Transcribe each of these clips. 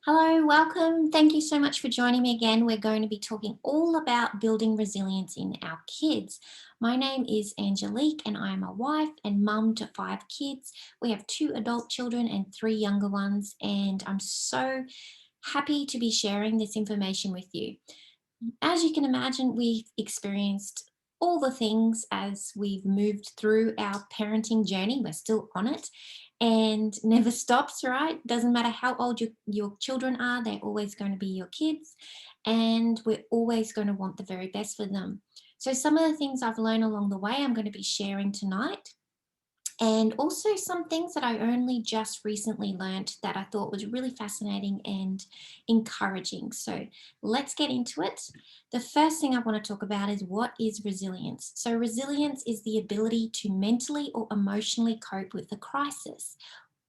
Hello, welcome. Thank you so much for joining me again. We're going to be talking all about building resilience in our kids. My name is Angelique, and I am a wife and mum to 5 kids. We have 2 adult children and 3 younger ones, and I'm so happy to be sharing this information with you. As you can imagine, we've experienced all the things as we've moved through our parenting journey. We're still on it and never stops, right? Doesn't matter how old your children are, they're always going to be your kids, and we're always going to want the very best for them. So, some of the things I've learned along the way, I'm going to be sharing tonight, and also some things that I only just recently learned that I thought was really fascinating and encouraging. So let's get into it. The first thing I want to talk about is what is resilience. So, resilience is the ability to mentally or emotionally cope with a crisis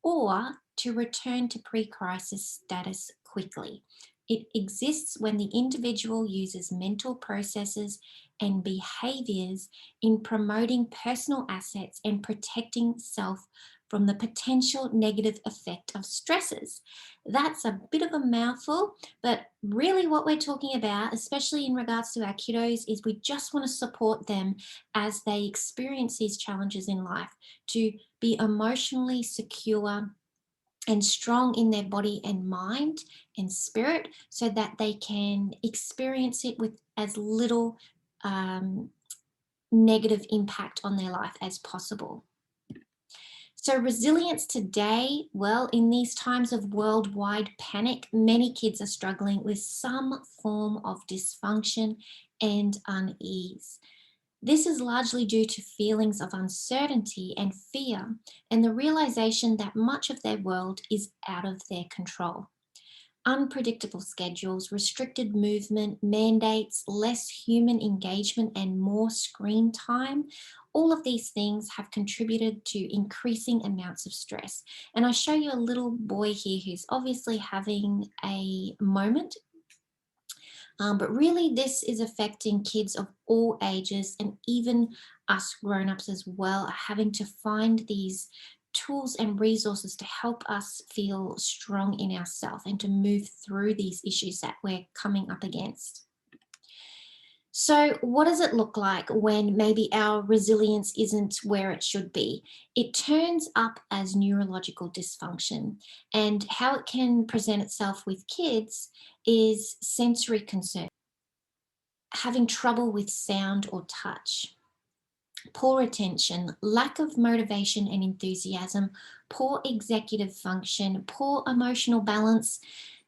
or to return to pre crisis status quickly. It exists when the individual uses mental processes and behaviors in promoting personal assets and protecting self from the potential negative effect of stresses. That's a bit of a mouthful, but really what we're talking about, especially in regards to our kiddos, is we just want to support them as they experience these challenges in life to be emotionally secure and strong in their body and mind and spirit so that they can experience it with as little um, negative impact on their life as possible. So, resilience today, well, in these times of worldwide panic, many kids are struggling with some form of dysfunction and unease. This is largely due to feelings of uncertainty and fear, and the realization that much of their world is out of their control. Unpredictable schedules, restricted movement, mandates, less human engagement, and more screen time. All of these things have contributed to increasing amounts of stress. And I show you a little boy here who's obviously having a moment, but really, this is affecting kids of all ages, and even us grown-ups as well are having to find these tools and resources to help us feel strong in ourselves and to move through these issues that we're coming up against. So, what does it look like when maybe our resilience isn't where it should be? It turns up as neurological dysfunction, and how it can present itself with kids is sensory concern, having trouble with sound or touch, poor attention, lack of motivation and enthusiasm, poor executive function, poor emotional balance,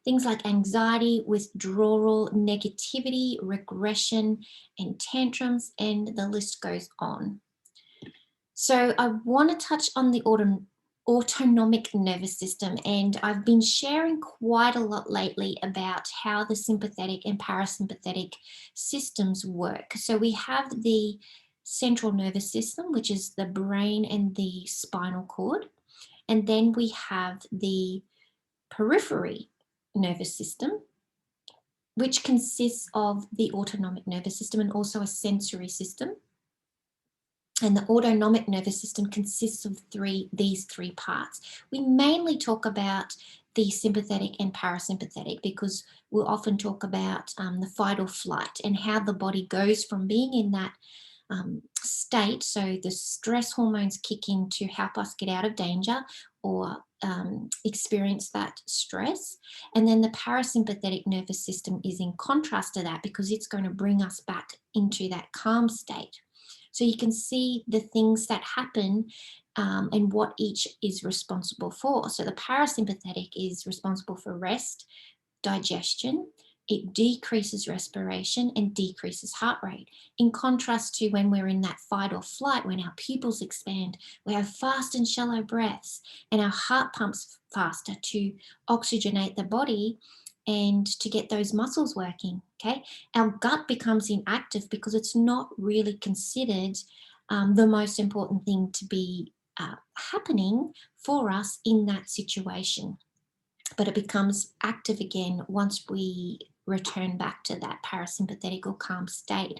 things like anxiety, withdrawal, negativity, regression, and tantrums, and the list goes on. So, I want to touch on the autonomic nervous system, and I've been sharing quite a lot lately about how the sympathetic and parasympathetic systems work. So, we have the central nervous system, which is the brain and the spinal cord, and then we have the periphery nervous system, which consists of the autonomic nervous system and also a sensory system. And the autonomic nervous system consists of these three parts. We mainly talk about the sympathetic and parasympathetic because we'll often talk about the fight or flight and how the body goes from being in that state. So the stress hormones kick in to help us get out of danger or experience that stress. And then the parasympathetic nervous system is in contrast to that because it's going to bring us back into that calm state. So you can see the things that happen and what each is responsible for. So the parasympathetic is responsible for rest, digestion. It decreases respiration and decreases heart rate. In contrast to when we're in that fight or flight, when our pupils expand, we have fast and shallow breaths, and our heart pumps faster to oxygenate the body and to get those muscles working. Okay, our gut becomes inactive because it's not really considered the most important thing to be happening for us in that situation, but it becomes active again once we return back to that parasympathetic or calm state.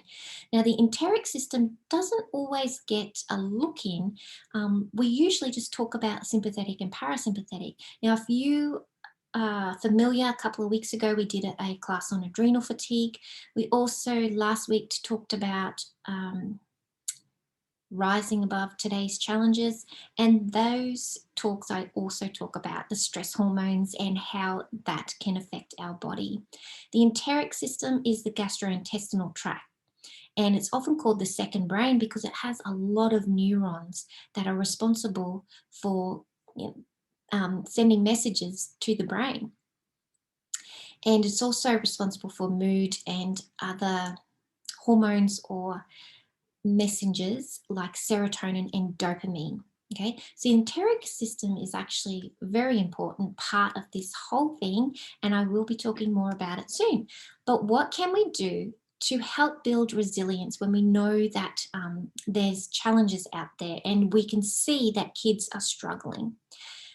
Now, the enteric system doesn't always get a look in. We usually just talk about sympathetic and parasympathetic. Now, if you familiar, a couple of weeks ago, we did a class on adrenal fatigue. We also last week talked about rising above today's challenges. And those talks, I also talk about the stress hormones and how that can affect our body. The enteric system is the gastrointestinal tract. And it's often called the second brain because it has a lot of neurons that are responsible for sending messages to the brain. And it's also responsible for mood and other hormones or messengers like serotonin and dopamine. Okay, so the enteric system is actually a very important part of this whole thing, and I will be talking more about it soon. But what can we do to help build resilience when we know that there's challenges out there and we can see that kids are struggling?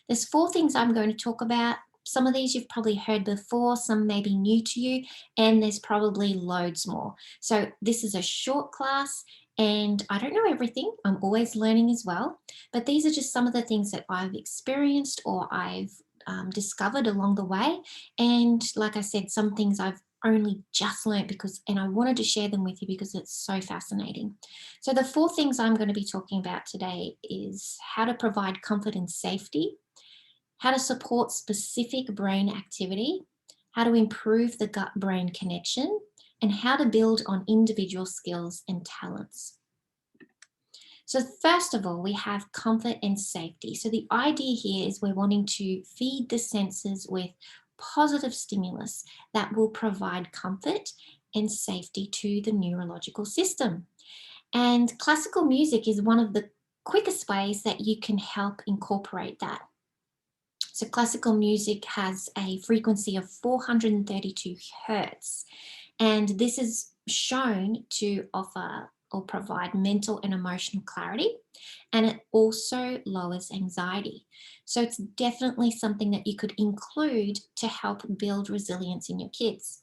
There's 4 things I'm going to talk about. Some of these you've probably heard before, some may be new to you, and there's probably loads more. So this is a short class and I don't know everything. I'm always learning as well. But these are just some of the things that I've experienced or I've discovered along the way. And like I said, some things I've only just learned and I wanted to share them with you because it's so fascinating. So the 4 things I'm going to be talking about today is how to provide comfort and safety, how to support specific brain activity, how to improve the gut brain connection, and how to build on individual skills and talents. So, first of all, we have comfort and safety. So, the idea here is we're wanting to feed the senses with positive stimulus that will provide comfort and safety to the neurological system. And classical music is one of the quickest ways that you can help incorporate that. So classical music has a frequency of 432 hertz, and this is shown to offer or provide mental and emotional clarity, and it also lowers anxiety. So it's definitely something that you could include to help build resilience in your kids.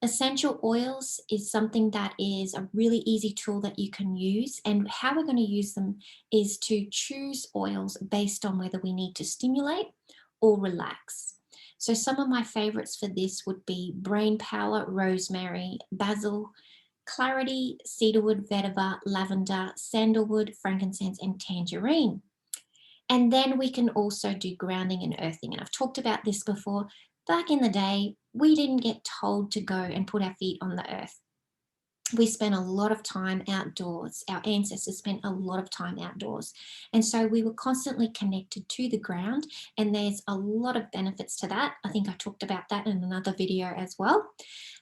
Essential oils is something that is a really easy tool that you can use. And how we're going to use them is to choose oils based on whether we need to stimulate or relax. So, some of my favorites for this would be brain power, rosemary, basil, clarity, cedarwood, vetiver, lavender, sandalwood, frankincense, and tangerine. And then we can also do grounding and earthing. And I've talked about this before. Back in the day, we didn't get told to go and put our feet on the earth. We spent a lot of time outdoors. Our ancestors spent a lot of time outdoors. And so we were constantly connected to the ground. And there's a lot of benefits to that. I think I talked about that in another video as well.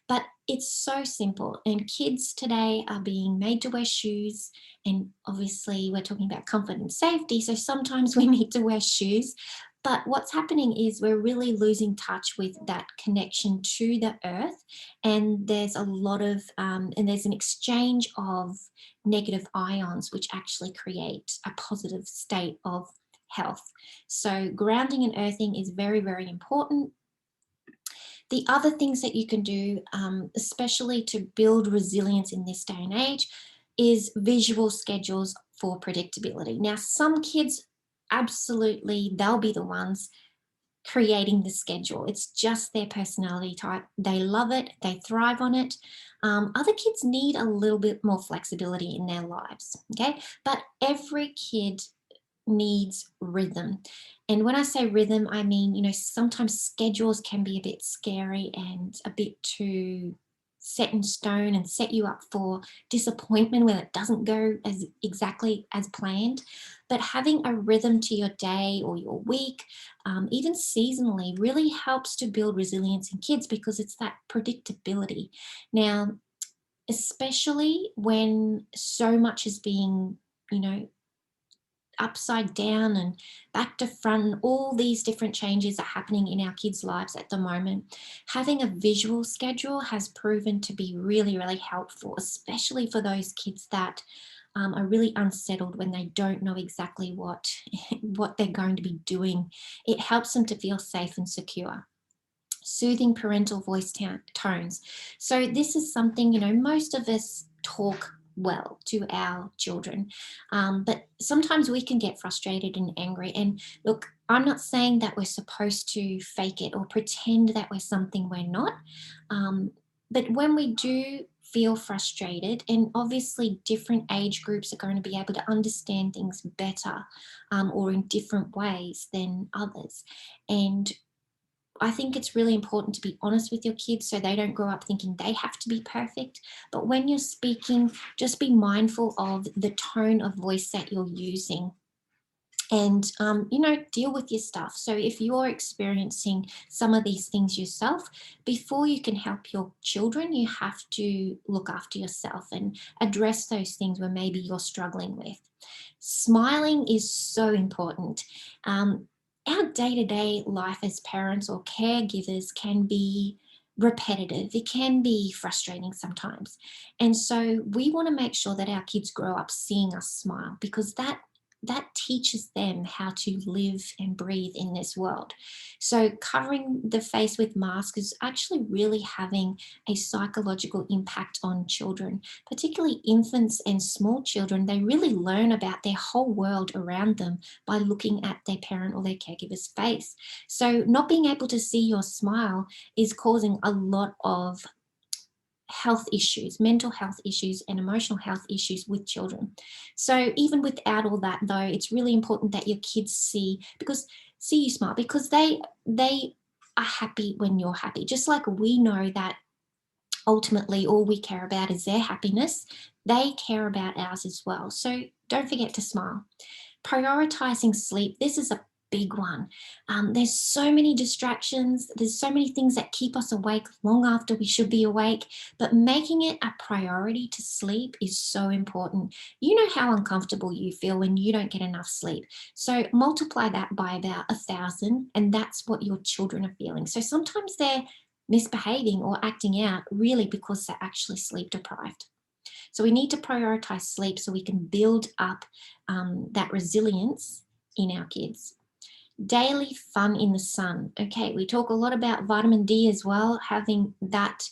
But it's so simple. And kids today are being made to wear shoes. And obviously, we're talking about comfort and safety. So sometimes we need to wear shoes. But what's happening is we're really losing touch with that connection to the earth. And there's a lot of, and there's an exchange of negative ions, which actually create a positive state of health. So grounding and earthing is very, very important. The other things that you can do, especially to build resilience in this day and age, is visual schedules for predictability. Now, some kids, absolutely, they'll be the ones creating the schedule. It's just their personality type. They love it, they thrive on it. Other kids need a little bit more flexibility in their lives, okay? But every kid needs rhythm. And when I say rhythm, I mean, sometimes schedules can be a bit scary and a bit too set in stone and set you up for disappointment when it doesn't go as exactly as planned. But having a rhythm to your day or your week, even seasonally, really helps to build resilience in kids because it's that predictability. Now, especially when so much is being, upside down and back to front, and all these different changes are happening in our kids' lives at the moment. Having a visual schedule has proven to be really, really helpful, especially for those kids that are really unsettled when they don't know exactly what what they're going to be doing. It helps them to feel safe and secure. Soothing parental voice tones. So this is something, most of us talk well to our children, but sometimes we can get frustrated and angry. And look, I'm not saying that we're supposed to fake it or pretend that we're something we're not. Um, but when we do feel frustrated, and obviously different age groups are going to be able to understand things better or in different ways than others. And I think it's really important to be honest with your kids so they don't grow up thinking they have to be perfect. But when you're speaking, just be mindful of the tone of voice that you're using, and deal with your stuff. So if you're experiencing some of these things yourself, before you can help your children, you have to look after yourself and address those things where maybe you're struggling with. Smiling is so important. Our day-to-day life as parents or caregivers can be repetitive. It can be frustrating sometimes, and so we want to make sure that our kids grow up seeing us smile, because that teaches them how to live and breathe in this world. So, covering the face with masks is actually really having a psychological impact on children, particularly infants and small children. They really learn about their whole world around them by looking at their parent or their caregiver's face. So, not being able to see your smile is causing a lot of health issues, mental health issues, and emotional health issues with children. So even without all that, though, it's really important that your kids see you smile, because they are happy when you're happy. Just like we know that ultimately all we care about is their happiness, they care about ours as well. So don't forget to smile. Prioritizing sleep, this is a big one. There's so many distractions, there's so many things that keep us awake long after we should be awake, but making it a priority to sleep is so important. You know how uncomfortable you feel when you don't get enough sleep. So multiply that by about 1,000, and that's what your children are feeling. So sometimes they're misbehaving or acting out really because they're actually sleep deprived. So we need to prioritize sleep so we can build up that resilience in our kids. Daily fun in the sun. Okay, we talk a lot about vitamin D as well. Having that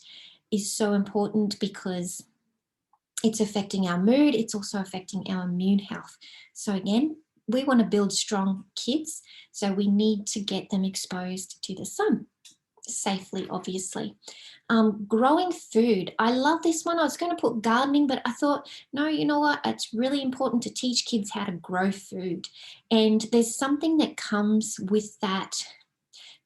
is so important because it's affecting our mood, it's also affecting our immune health. So, again, we want to build strong kids, so we need to get them exposed to the sun safely, obviously. Growing food. I love this one. I was going to put gardening, but I thought, no, you know what? It's really important to teach kids how to grow food. And there's something that comes with that,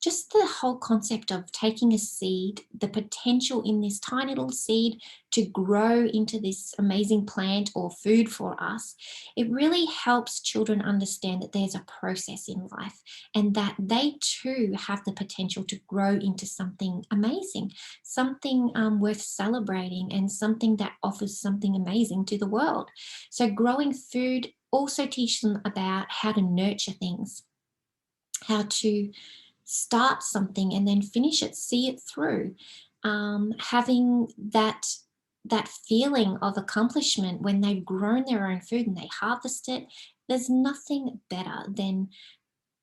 just the whole concept of taking a seed, the potential in this tiny little seed to grow into this amazing plant or food for us. It really helps children understand that there's a process in life and that they too have the potential to grow into something amazing, something worth celebrating, and something that offers something amazing to the world. So, growing food also teach them about how to nurture things, how to start something and then finish it, see it through. Having that feeling of accomplishment when they've grown their own food and they harvest it. There's nothing better than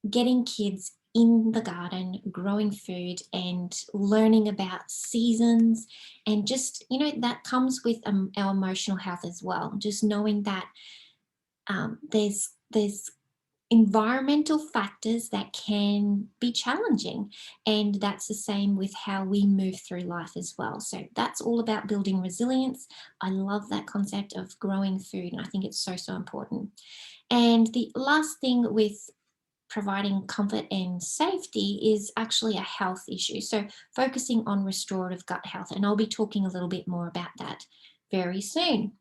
getting kids in the garden, growing food and learning about seasons, and just that comes with our emotional health as well. Just knowing that there's environmental factors that can be challenging. And that's the same with how we move through life as well. So that's all about building resilience. I love that concept of growing food, and I think it's so, so important. And the last thing with providing comfort and safety is actually a health issue. So focusing on restorative gut health. And I'll be talking a little bit more about that very soon.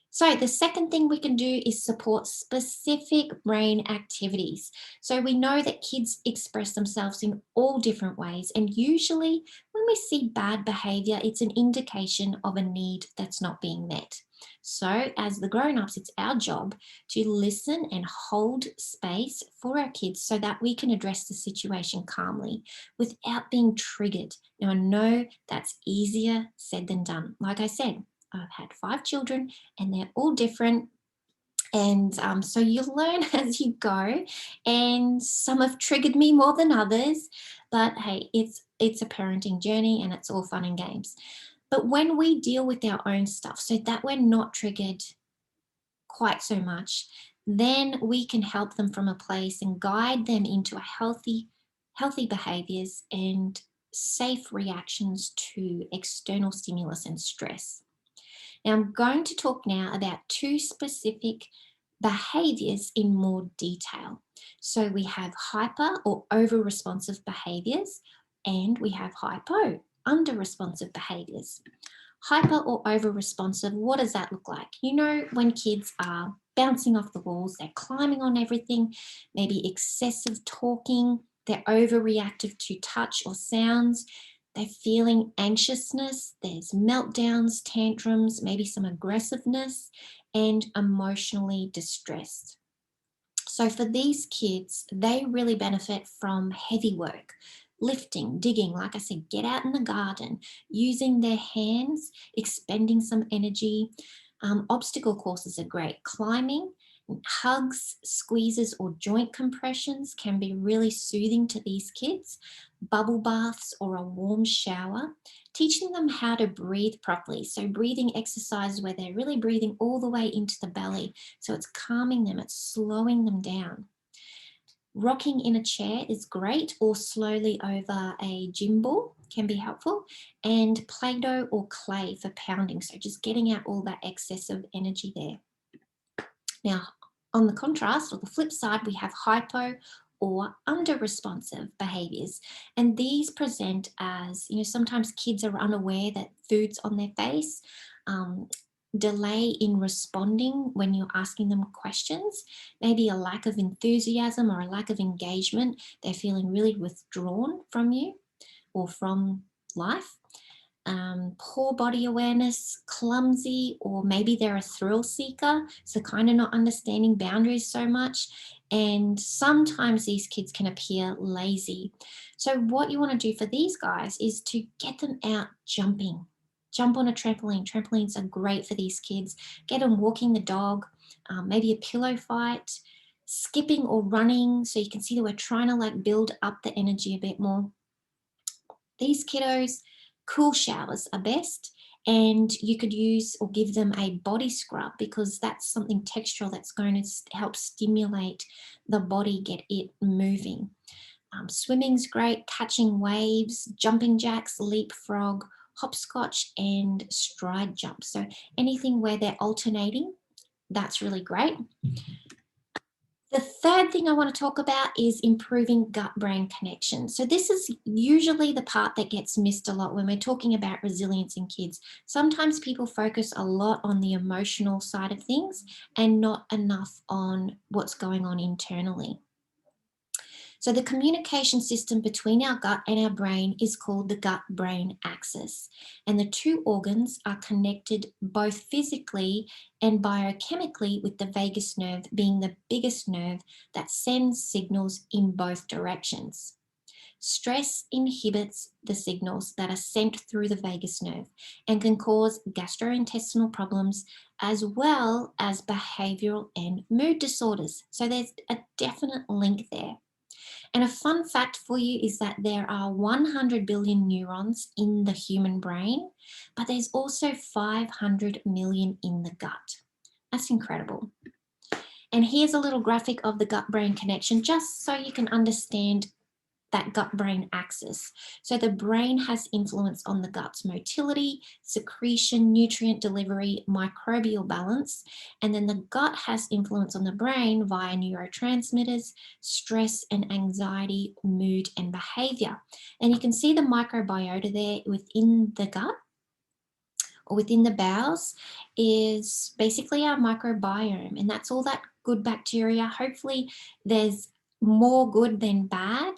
So, the second thing we can do is support specific brain activities. So, we know that kids express themselves in all different ways, and usually when we see bad behavior, it's an indication of a need that's not being met. So, as the grown ups, it's our job to listen and hold space for our kids so that we can address the situation calmly without being triggered. Now, I know that's easier said than done. Like I said, I've had 5 children and they're all different. And so you learn as you go. And some have triggered me more than others. But hey, it's a parenting journey and it's all fun and games. But when we deal with our own stuff so that we're not triggered quite so much, then we can help them from a place and guide them into a healthy behaviors and safe reactions to external stimulus and stress. Now, I'm going to talk now about two specific behaviors in more detail. So we have hyper or over responsive behaviors, and we have hypo, under responsive behaviors. Hyper or over responsive, what does that look like? You know, when kids are bouncing off the walls, they're climbing on everything, maybe excessive talking, they're overreactive to touch or sounds, they're feeling anxiousness, there's meltdowns, tantrums, maybe some aggressiveness, and emotionally distressed. So for these kids, they really benefit from heavy work, lifting, digging, like I said, get out in the garden, using their hands, expending some energy. Obstacle courses are great. Climbing, hugs, squeezes, or joint compressions can be really soothing to these kids. Bubble baths or a warm shower, teaching them how to breathe properly. So breathing exercises where they're really breathing all the way into the belly. So it's calming them, it's slowing them down. Rocking in a chair is great, or slowly over a gym ball can be helpful. And Play-Doh or clay for pounding. So just getting out all that excessive energy there. Now, on the contrast or the flip side, we have hypo or under responsive behaviors. And these present as, sometimes kids are unaware that food's on their face, delay in responding when you're asking them questions, maybe a lack of enthusiasm or a lack of engagement. They're feeling really withdrawn from you or from life. Poor body awareness, clumsy, or maybe they're a thrill seeker, so kind of not understanding boundaries so much. And sometimes these kids can appear lazy. So what you want to do for these guys is to get them out jumping. Jump on a trampoline. Trampolines are great for these kids. Get them walking the dog, maybe a pillow fight, skipping or running. So you can see that we're trying to build up the energy a bit more. These kiddos, cool showers are best, and you could use or give them a body scrub because that's something textural that's going to help stimulate the body, get it moving. Swimming's great, catching waves, jumping jacks, leapfrog, hopscotch, and stride jump. So anything where they're alternating, that's really great. The third thing I want to talk about is improving gut-brain connection. So this is usually the part that gets missed a lot when we're talking about resilience in kids. Sometimes people focus a lot on the emotional side of things and not enough on what's going on internally. So the communication system between our gut and our brain is called the gut-brain axis. And the two organs are connected both physically and biochemically, with the vagus nerve being the biggest nerve that sends signals in both directions. Stress inhibits the signals that are sent through the vagus nerve and can cause gastrointestinal problems as well as behavioral and mood disorders. So there's a definite link there. And a fun fact for you is that there are 100 billion neurons in the human brain, but there's also 500 million in the gut. That's incredible. And here's a little graphic of the gut-brain connection, just so you can understand that gut-brain axis. So the brain has influence on the gut's motility, secretion, nutrient delivery, microbial balance, and then the gut has influence on the brain via neurotransmitters, stress and anxiety, mood and behavior. And you can see the microbiota there within the gut or within the bowels is basically our microbiome, and that's all that good bacteria. Hopefully there's more good than bad,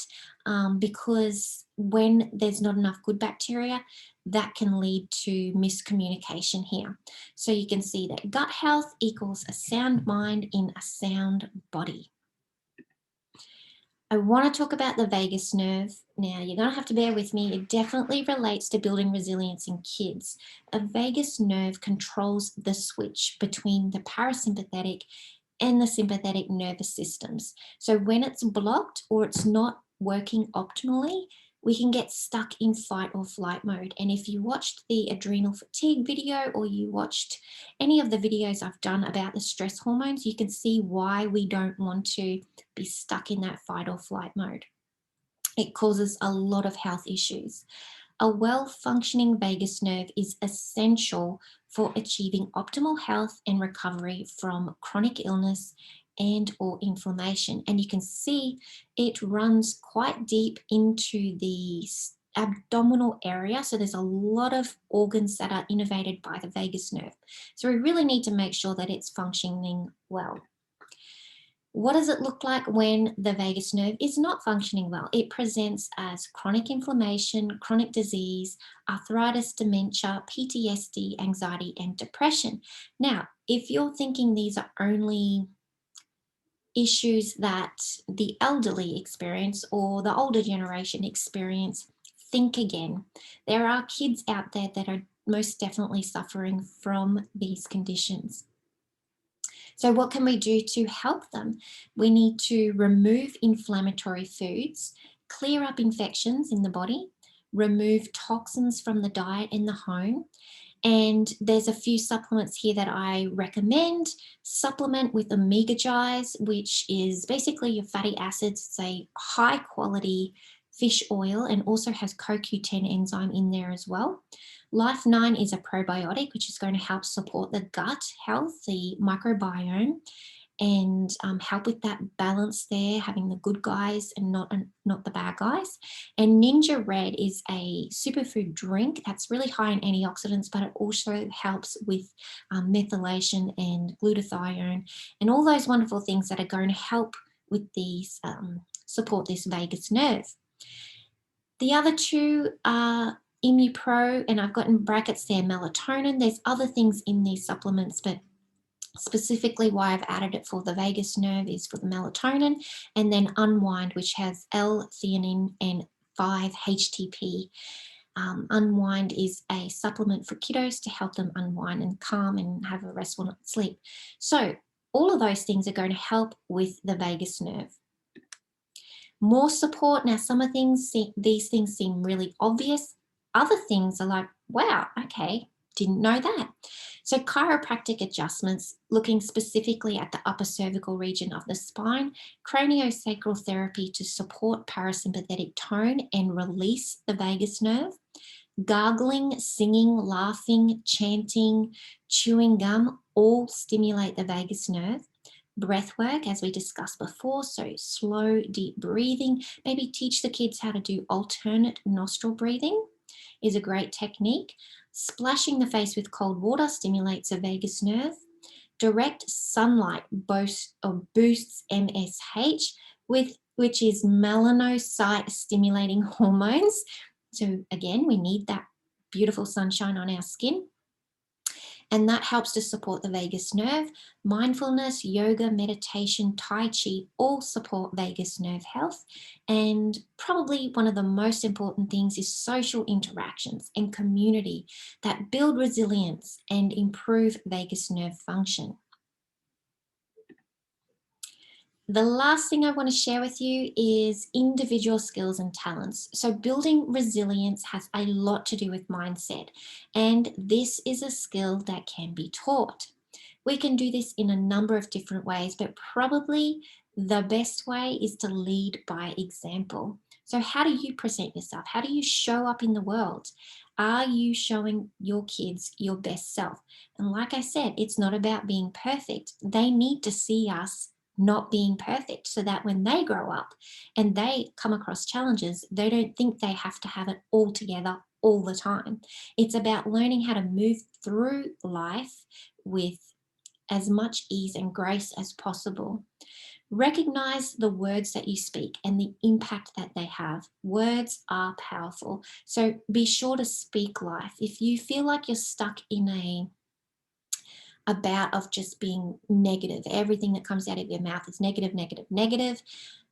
because when there's not enough good bacteria, that can lead to miscommunication here. So you can see that gut health equals a sound mind in a sound body. I want to talk about the vagus nerve. Now, you're going to have to bear with me. It definitely relates to building resilience in kids. A vagus nerve controls the switch between the parasympathetic and the sympathetic nervous systems. So when it's blocked or it's not working optimally, we can get stuck in fight or flight mode. And if you watched the adrenal fatigue video or you watched any of the videos I've done about the stress hormones, you can see why we don't want to be stuck in that fight or flight mode. It causes a lot of health issues. A well-functioning vagus nerve is essential for achieving optimal health and recovery from chronic illness and or inflammation. And you can see it runs quite deep into the abdominal area. So there's a lot of organs that are innervated by the vagus nerve. So we really need to make sure that it's functioning well. What does it look like when the vagus nerve is not functioning well? It presents as chronic inflammation, chronic disease, arthritis, dementia, PTSD, anxiety, and depression. Now, if you're thinking these are only issues that the elderly experience or the older generation experience, think again. There are kids out there that are most definitely suffering from these conditions. So what can we do to help them? We need to remove inflammatory foods, clear up infections in the body, remove toxins from the diet in the home. And there's a few supplements here that I recommend. Supplement with omega gyres, which is basically your fatty acids. It's a high quality fish oil and also has CoQ10 enzyme in there as well. Life 9 is a probiotic, which is going to help support the gut health, the microbiome, and help with that balance there, having the good guys and not the bad guys. And Ninja Red is a superfood drink that's really high in antioxidants, but it also helps with methylation and glutathione and all those wonderful things that are going to help with these, support this vagus nerve. The other two are ImmuPro, and I've got in brackets there melatonin. There's other things in these supplements, but specifically why I've added it for the vagus nerve is for the melatonin, and then Unwind, which has L-theanine and 5-HTP. Unwind is a supplement for kiddos to help them unwind and calm and have a restful night's sleep. So all of those things are going to help with the vagus nerve. More support. Now, some of these things seem really obvious. Other things are like, wow, okay, didn't know that. So chiropractic adjustments, looking specifically at the upper cervical region of the spine, craniosacral therapy to support parasympathetic tone and release the vagus nerve, gargling, singing, laughing, chanting, chewing gum, all stimulate the vagus nerve. Breath work, as we discussed before, so slow, deep breathing. Maybe teach the kids how to do alternate nostril breathing is a great technique. Splashing the face with cold water stimulates the vagus nerve. Direct sunlight boosts MSH, which is melanocyte stimulating hormones. So again, we need that beautiful sunshine on our skin. And that helps to support the vagus nerve. Mindfulness, yoga, meditation, Tai Chi all support vagus nerve health. And probably one of the most important things is social interactions and community that build resilience and improve vagus nerve function. The last thing I want to share with you is individual skills and talents. So building resilience has a lot to do with mindset, and this is a skill that can be taught. We can do this in a number of different ways, but probably the best way is to lead by example. So how do you present yourself? How do you show up in the world? Are you showing your kids your best self? And like I said, it's not about being perfect. They need to see us not being perfect so that when they grow up and they come across challenges, they don't think they have to have it all together all the time. It's about learning how to move through life with as much ease and grace as possible. Recognize the words that you speak and the impact that they have. Words are powerful. So be sure to speak life. If you feel like you're stuck in a bout of just being negative, everything that comes out of your mouth is negative, negative, negative,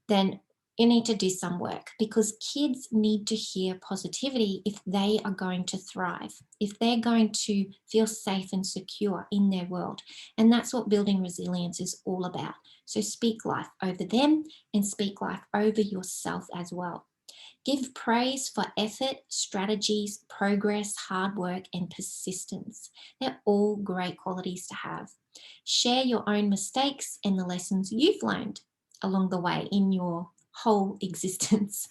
then you need to do some work, because kids need to hear positivity if they are going to thrive, if they're going to feel safe and secure in their world. And that's what building resilience is all about. So speak life over them and speak life over yourself as well. Give praise for effort, strategies, progress, hard work, and persistence. They're all great qualities to have. Share your own mistakes and the lessons you've learned along the way in your whole existence.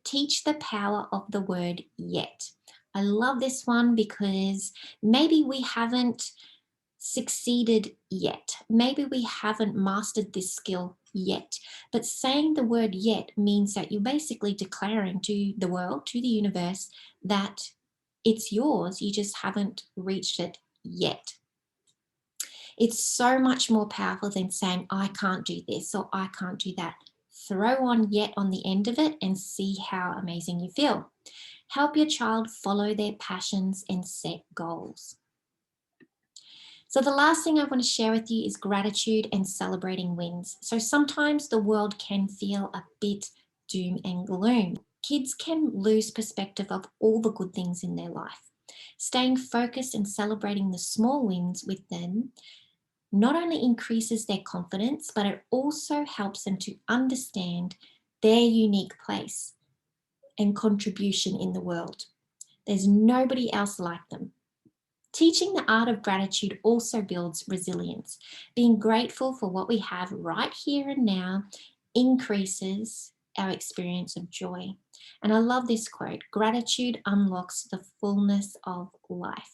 Teach the power of the word yet. I love this one because maybe we haven't succeeded yet. Maybe we haven't mastered this skill yet. But saying the word yet means that you're basically declaring to the world, to the universe, that it's yours. You just haven't reached it yet. It's so much more powerful than saying, I can't do this or I can't do that. Throw on yet on the end of it and see how amazing you feel. Help your child follow their passions and set goals. So the last thing I want to share with you is gratitude and celebrating wins. So sometimes the world can feel a bit doom and gloom. Kids can lose perspective of all the good things in their life. Staying focused and celebrating the small wins with them not only increases their confidence, but it also helps them to understand their unique place and contribution in the world. There's nobody else like them. Teaching the art of gratitude also builds resilience. Being grateful for what we have right here and now increases our experience of joy. And I love this quote, gratitude unlocks the fullness of life.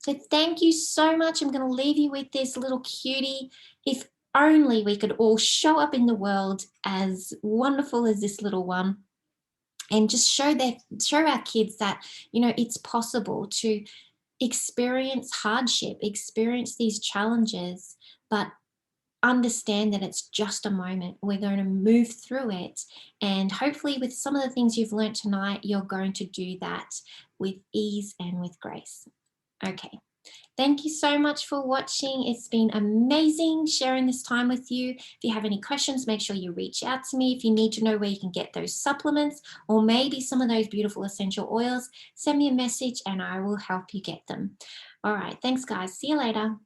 So thank you so much. I'm going to leave you with this little cutie. If only we could all show up in the world as wonderful as this little one and just show our kids that, it's possible to experience hardship, experience these challenges, but understand that it's just a moment. We're going to move through it. And hopefully with some of the things you've learned tonight, you're going to do that with ease and with grace. Okay. Thank you so much for watching. It's been amazing sharing this time with you. If you have any questions, make sure you reach out to me. If you need to know where you can get those supplements or maybe some of those beautiful essential oils, send me a message and I will help you get them. All right. Thanks, guys. See you later.